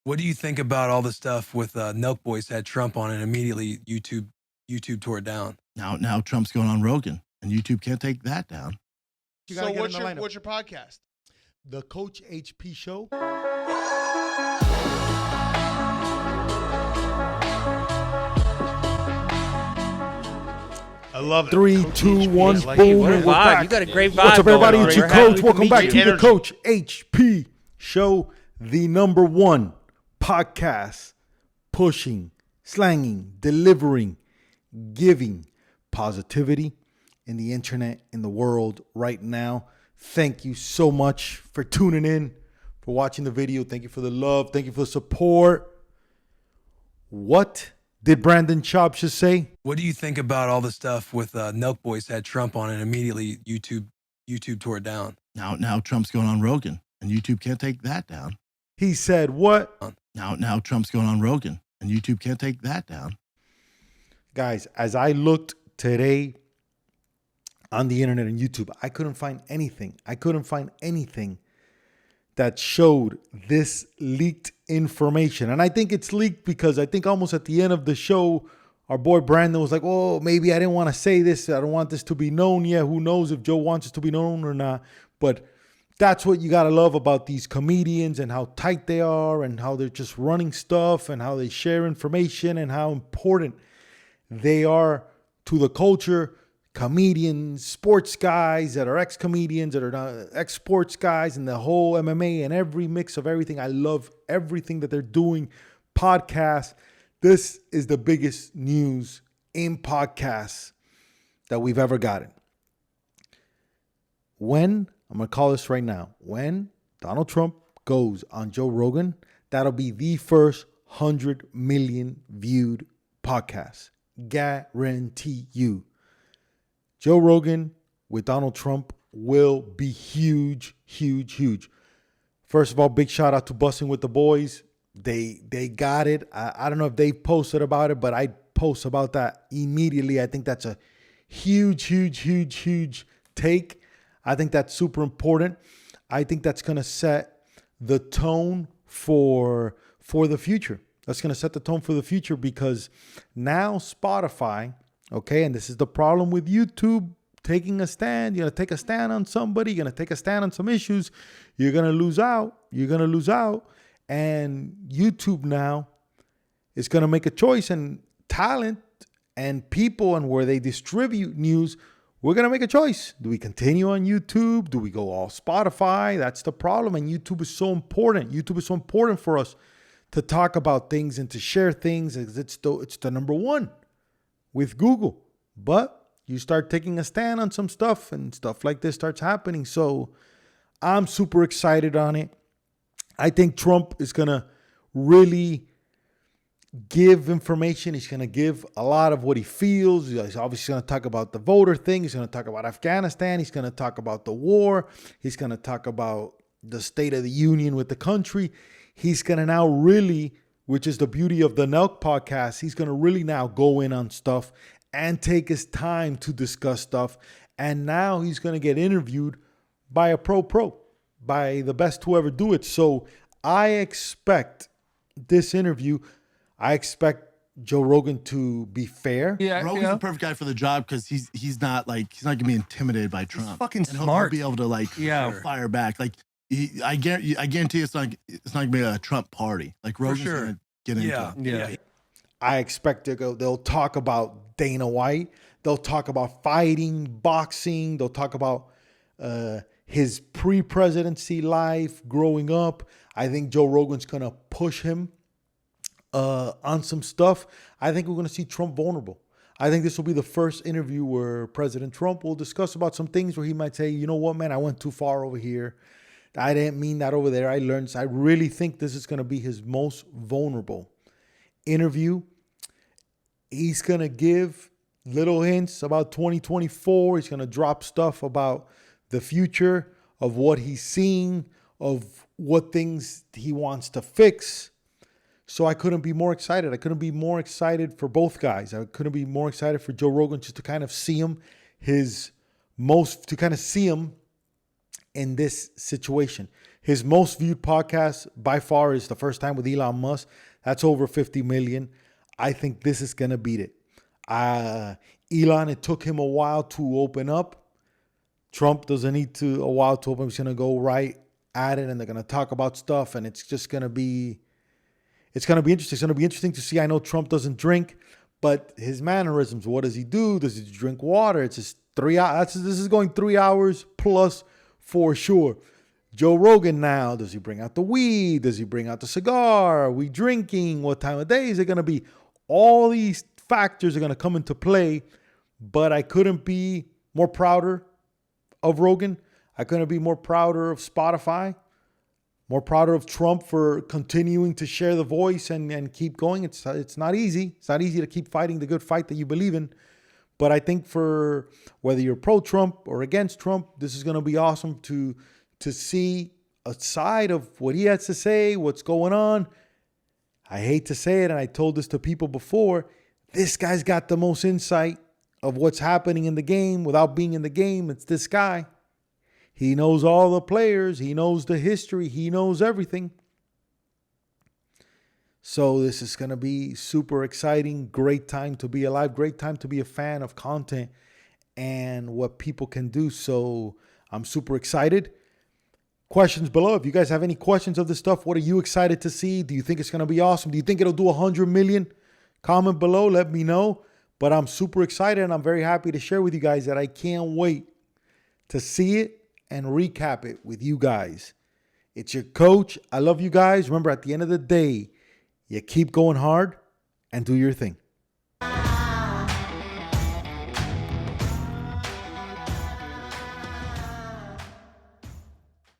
What do you think about all the stuff with Nelk Boys had Trump on and immediately YouTube tore it down? Now Trump's going on Rogan, and YouTube can't take that down. So what's your podcast? The Coach HP Show. I love it. 3, 2, 1, Like boom. what a and we're vibe. back. You got a great vibe. What's up, everybody? going It's on. your We're happy coach. to Welcome meet back you. to the Energy. Coach HP Show, the number one podcast pushing, slanging, delivering, giving positivity in the internet, in the world right now. Thank you so much for tuning in, for watching the video. Thank you for the love. Thank you for the support. What did Brandon Chop just say? What do you think about all the stuff with Nelk Boys had Trump on and immediately YouTube tore it down? Now Trump's going on Rogan, and YouTube can't take that down. He said what? Now Trump's going on Rogan, and YouTube can't take that down. Guys, as I looked today on the internet and YouTube, I couldn't find anything. That showed this leaked information. And I think it's leaked because I think almost at the end of the show, our boy Brandon was like, oh, maybe I didn't want to say this. I don't want this to be known. Yeah, who knows if Joe wants it to be known or not. But that's what you got to love about these comedians and how tight they are and how they're just running stuff and how they share information and how important they are to the culture. Comedians, sports guys that are ex-comedians, that are ex-sports guys, and the whole MMA and every mix of everything. I love everything that they're doing. Podcasts. This is the biggest news in podcasts that we've ever gotten. I'm going to call this right now. When Donald Trump goes on Joe Rogan, that'll be the first 100 million viewed podcast. Guarantee you. Joe Rogan with Donald Trump will be huge, huge, huge. First of all, big shout out to Bussin' with the Boys. They got it. I don't know if they posted about it, but I post about that immediately. I think that's a huge, huge, huge, huge take. I think that's super important. I think that's going to set the tone for the future. That's going to set the tone for the future because now Spotify, okay, and this is the problem with YouTube taking a stand. You're going to take a stand on somebody. You're going to take a stand on some issues. You're going to lose out. And YouTube now is going to make a choice, and talent and people and where they distribute news, we're going to make a choice. Do we continue on YouTube? Do we go all Spotify? That's the problem. And YouTube is so important. YouTube is so important for us to talk about things and to share things. It's the number one with Google. But you start taking a stand on some stuff and stuff like this starts happening. So I'm super excited on it. I think Trump is going to really give information. He's going to give a lot of what he feels. He's obviously going to talk about the voter thing. He's going to talk about Afghanistan. He's going to talk about the war. He's going to talk about the state of the union with the country. He's going to now really, which is the beauty of the Nelk podcast, he's going to really now go in on stuff and take his time to discuss stuff. And now he's going to get interviewed by a pro, by the best to ever do it. So I expect this interview, I expect Joe Rogan to be fair. Yeah, Rogan's the perfect guy for the job because he's not going to be intimidated by Trump. fucking and he'll smart. be able to fire back. Like I guarantee it's not going to be a Trump party. Like Rogan's sure. going to get into it. Yeah. I expect they'll talk about Dana White. They'll talk about fighting, boxing. They'll talk about his pre-presidency life, growing up. I think Joe Rogan's going to push him on some stuff. I think we're going to see Trump vulnerable. I think this will be the first interview where President Trump will discuss about some things where he might say, you know what, man, I went too far over here. I didn't mean that over there. I learned. I really think this is going to be his most vulnerable interview. He's going to give little hints about 2024. He's going to drop stuff about the future of what he's seeing, of what things he wants to fix. So I couldn't be more excited. I couldn't be more excited for both guys. I couldn't be more excited for Joe Rogan just to kind of see him, in this situation. His most viewed podcast by far is The First Time with Elon Musk. That's over 50 million. I think this is going to beat it. Elon, it took him a while to open up. Trump doesn't need a while to open. He's going to go right at it, and they're going to talk about stuff, and it's just going to be, it's going to be interesting. It's going to be interesting to see. I know Trump doesn't drink, but his mannerisms, what does he do? Does he drink water? It's just 3 hours. This is going 3 hours plus for sure. Joe Rogan now, does he bring out the weed? Does he bring out the cigar? Are we drinking? What time of day is it going to be? All these factors are going to come into play, but I couldn't be more prouder of Rogan. I couldn't be more prouder of Spotify, more prouder of Trump for continuing to share the voice and keep going. It's not easy. It's not easy to keep fighting the good fight that you believe in. But I think for whether you're pro-Trump or against Trump, this is going to be awesome to see a side of what he has to say, what's going on. I hate to say it, and I told this to people before, this guy's got the most insight of what's happening in the game without being in the game. It's this guy. He knows all the players. He knows the history. He knows everything. So this is going to be super exciting. Great time to be alive. Great time to be a fan of content and what people can do. So I'm super excited. Questions below. If you guys have any questions of this stuff, what are you excited to see? Do you think it's going to be awesome? Do you think it'll do 100 million? Comment below. Let me know. But I'm super excited, and I'm very happy to share with you guys that I can't wait to see it and recap it with you guys. It's your coach. I love you guys. Remember, at the end of the day, you keep going hard and do your thing.